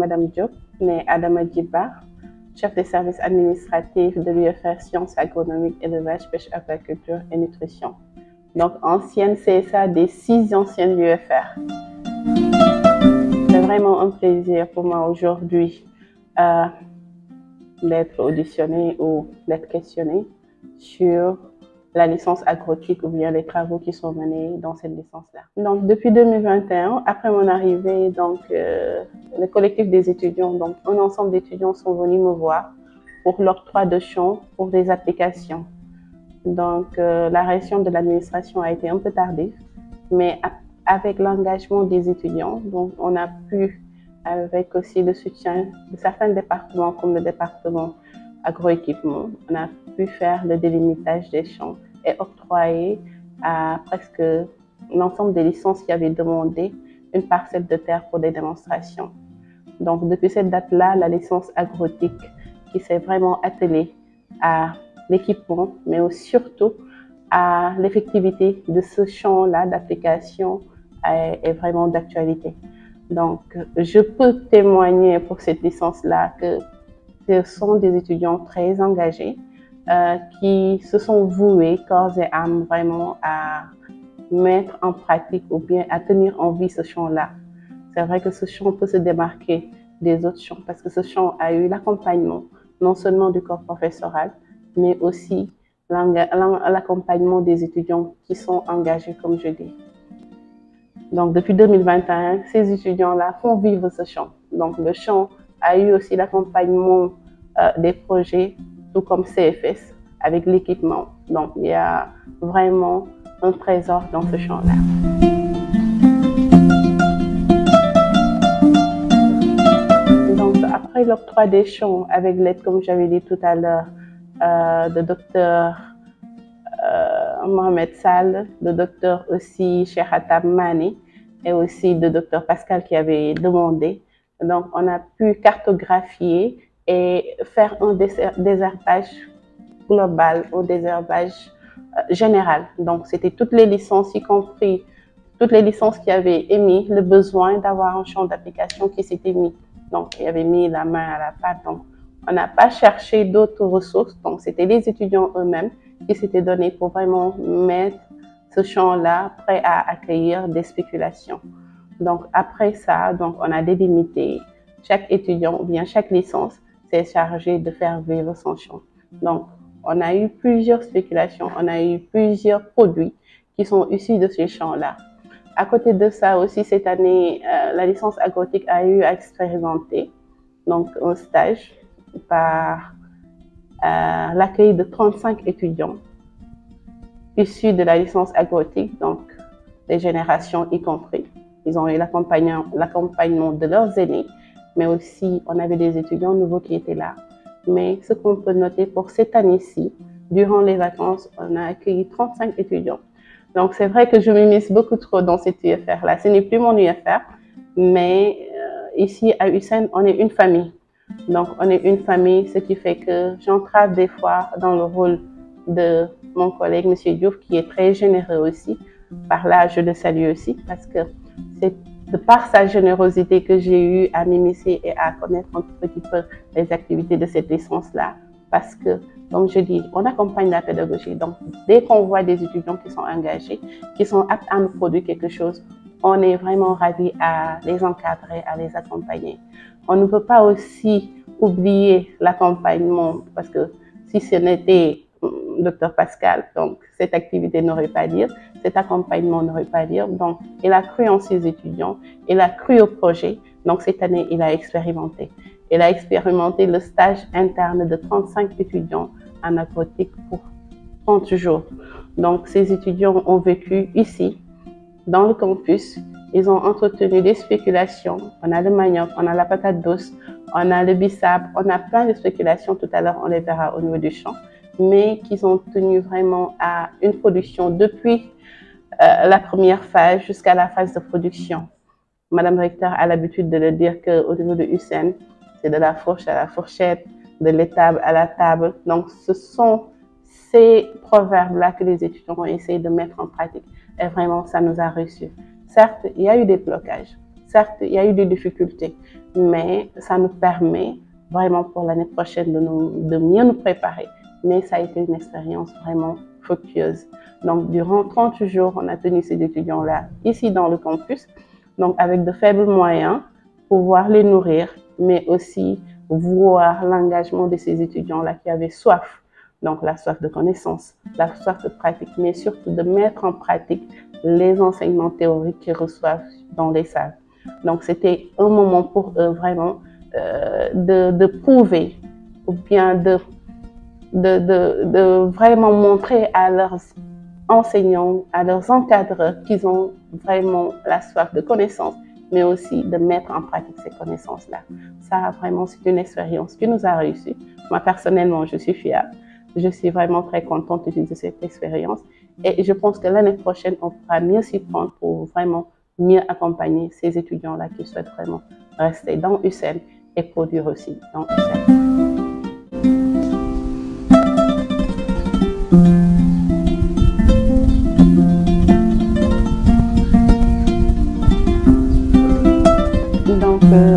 Madame Diop, née Adama Djiba, chef des services administratifs de l'UFR Sciences agronomiques, élevage, pêche, aquaculture et nutrition. Donc ancienne CSA des 6 anciennes UFR. C'est vraiment un plaisir pour moi aujourd'hui d'être auditionnée ou d'être questionnée sur la licence agrotique ou bien les travaux qui sont menés dans cette licence-là. Donc, depuis 2021, après mon arrivée, donc, le collectif des étudiants, donc un ensemble d'étudiants sont venus me voir pour l'octroi de champs pour des applications. Donc, la réaction de l'administration a été un peu tardive, mais avec l'engagement des étudiants, donc on a pu, avec aussi le soutien de certains départements comme le département agroéquipement, on a pu faire le délimitage des champs et octroyer à presque l'ensemble des licences qui avaient demandé une parcelle de terre pour des démonstrations. Donc, depuis cette date-là, la licence agrotique qui s'est vraiment attelée à l'équipement, mais aussi surtout à l'effectivité de ce champ-là d'application est vraiment d'actualité. Donc, je peux témoigner pour cette licence-là que ce sont des étudiants très engagés qui se sont voués corps et âme vraiment à mettre en pratique ou bien à tenir en vie ce champ-là. C'est vrai que ce champ peut se démarquer des autres champs parce que ce champ a eu l'accompagnement non seulement du corps professoral, mais aussi l'accompagnement des étudiants qui sont engagés, comme je dis. Donc, depuis 2021, ces étudiants-là font vivre ce champ. Donc, le champ a eu aussi l'accompagnement des projets, tout comme CFS, avec l'équipement. Donc, il y a vraiment un trésor dans ce champ-là. Donc, après l'octroi des champs, avec l'aide, comme j'avais dit tout à l'heure, de docteur Mohamed Sall, de docteur aussi Cheikh Atab Mani et aussi de docteur Pascal qui avait demandé. Donc, on a pu cartographier et faire un désherbage global ou désherbage général. Donc, c'était toutes les licences, y compris toutes les licences qui avaient émis le besoin d'avoir un champ d'application qui s'était mis. Donc, il y avait mis la main à la pâte. Donc, on n'a pas cherché d'autres ressources. Donc, c'était les étudiants eux-mêmes qui s'étaient donnés pour vraiment mettre ce champ-là prêt à accueillir des spéculations. Donc, après ça, donc, on a délimité. Chaque étudiant ou bien chaque licence s'est chargé de faire vivre son champ. Donc, on a eu plusieurs spéculations, on a eu plusieurs produits qui sont issus de ces champs-là. À côté de ça aussi, cette année, la licence agrotique a eu à expérimenter donc, un stage par l'accueil de 35 étudiants issus de la licence agrotique, donc des générations y compris. Ils ont eu l'accompagnement de leurs aînés, mais aussi on avait des étudiants nouveaux qui étaient là. Mais ce qu'on peut noter pour cette année-ci, durant les vacances, on a accueilli 35 étudiants. Donc c'est vrai que je m'immisce beaucoup trop dans cette UFR-là. Ce n'est plus mon UFR, mais ici à USN, on est une famille. Donc on est une famille, ce qui fait que j'entrave des fois dans le rôle de mon collègue, M. Diouf, qui est très généreux aussi. Par là, je le salue aussi parce que c'est de par sa générosité que j'ai eu à m'immiscer et à connaître un petit peu les activités de cette licence-là. Parce que, comme je dis, on accompagne la pédagogie. Donc, dès qu'on voit des étudiants qui sont engagés, qui sont aptes à nous produire quelque chose, on est vraiment ravis à les encadrer, à les accompagner. On ne peut pas aussi oublier l'accompagnement parce que si ce n'était Dr Pascal, donc cette activité n'aurait pas lieu, cet accompagnement n'aurait pas lieu. Donc, il a cru en ses étudiants, il a cru au projet. Donc, cette année, il a expérimenté. Il a expérimenté le stage interne de 35 étudiants en agrotique pour 30 jours. Donc, ces étudiants ont vécu ici, dans le campus. Ils ont entretenu des spéculations. On a le manioc, on a la patate douce, on a le bissap, on a plein de spéculations. Tout à l'heure, on les verra au niveau du champ, mais qu'ils ont tenu vraiment à une production depuis la première phase jusqu'à la phase de production. Madame Recteur a l'habitude de le dire qu'au niveau de USN, c'est de la fourche à la fourchette, de l'étable à la table. Donc, ce sont ces proverbes-là que les étudiants ont essayé de mettre en pratique. Et vraiment, ça nous a reçus. Certes, il y a eu des blocages. certes, il y a eu des difficultés, mais ça nous permet vraiment pour l'année prochaine de mieux nous préparer. Mais ça a été une expérience vraiment fructueuse. Donc, durant 30 jours, on a tenu ces étudiants-là ici dans le campus, donc avec de faibles moyens, pouvoir les nourrir, mais aussi voir l'engagement de ces étudiants-là qui avaient soif. Donc, la soif de connaissance, la soif de pratique, mais surtout de mettre en pratique les enseignements théoriques qu'ils reçoivent dans les salles. Donc, c'était un moment pour eux vraiment de prouver ou bien de vraiment montrer à leurs enseignants, à leurs encadreurs qu'ils ont vraiment la soif de connaissance, mais aussi de mettre en pratique ces connaissances-là. Ça, vraiment, c'est une expérience qui nous a réussi. Moi, personnellement, je suis fière. Je suis vraiment très contente de cette expérience. Et je pense que l'année prochaine, on pourra mieux s'y prendre pour vraiment mieux accompagner ces étudiants-là qui souhaitent vraiment rester dans UCEN et produire aussi dans UCEN.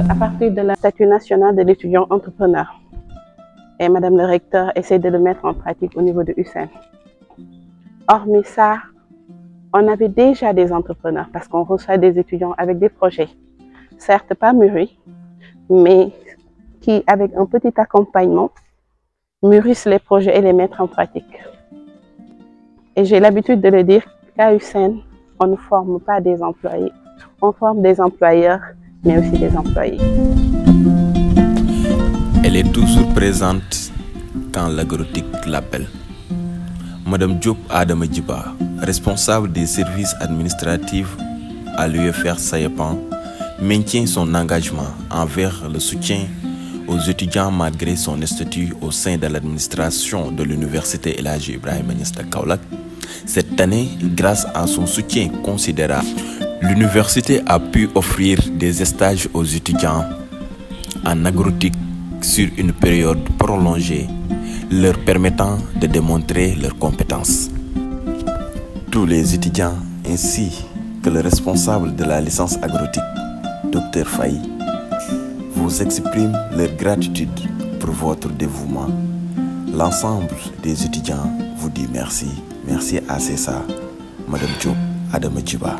À partir de la statut national de l'étudiant entrepreneur, et Madame le recteur essaie de le mettre en pratique au niveau de UCEN. Hormis ça, on avait déjà des entrepreneurs parce qu'on reçoit des étudiants avec des projets, certes pas mûris, mais qui, avec un petit accompagnement, mûrissent les projets et les mettent en pratique. Et j'ai l'habitude de le dire qu'à UCEN, on ne forme pas des employés, on forme des employeurs, mais aussi des employés. Elle est toujours présente quand l'agrotique l'appelle. Madame Diop Adama Djiba, responsable des services administratifs à l'UFR Sayapan, maintient son engagement envers le soutien aux étudiants malgré son statut au sein de l'administration de l'université El Hadji Ibrahima Niass de Kaolack. Cette année, grâce à son soutien considérable, l'université a pu offrir des stages aux étudiants en agrotique sur une période prolongée, leur permettant de démontrer leurs compétences. Tous les étudiants ainsi que le responsable de la licence agrotique, Dr Faye, vous expriment leur gratitude pour votre dévouement. L'ensemble des étudiants vous dit merci. Merci à Cessa, Madame Diop Adama Djiba.